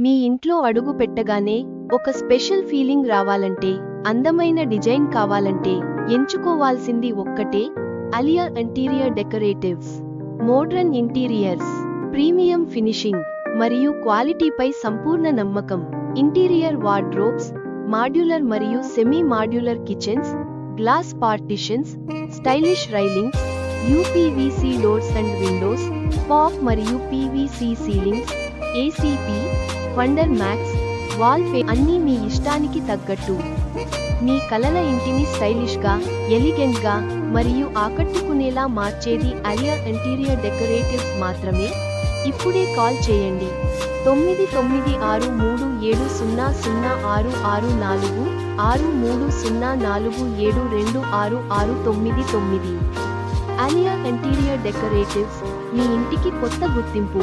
మీ ఇంట్లో అడుగు పెట్టగానే ఒక స్పెషల్ ఫీలింగ్ రావాలంటే, అందమైన డిజైన్ కావాలంటే ఎంచుకోవాల్సింది ఒక్కటే, Aliya interior decoratives. Modern interiors, premium finishing మరియు క్వాలిటీపై సంపూర్ణ నమ్మకం. ఇంటీరియర్ వార్డ్రోబ్స్, మాడ్యులర్ మరియు semi modular kitchens, glass partitions, stylish railings, UPVC doors and windows, POP మరియు PVC ceilings, ACP, wonder max, wallpaper అన్నీ మీ ఇష్టానికి తగ్గట్టు. మీ కలల ఇంటిని స్టైలిష్గా, ఎలిగెంట్గా మరియు ఆకట్టుకునేలా మార్చేది అలియా ఇంటీరియర్ డెకరేటివ్స్ మాత్రమే. ఇప్పుడే కాల్ చేయండి 9336370664 6304726699. అలియా ఇంటీరియర్ డెకరేటివ్స్, మీ ఇంటికి కొత్త గుర్తింపు.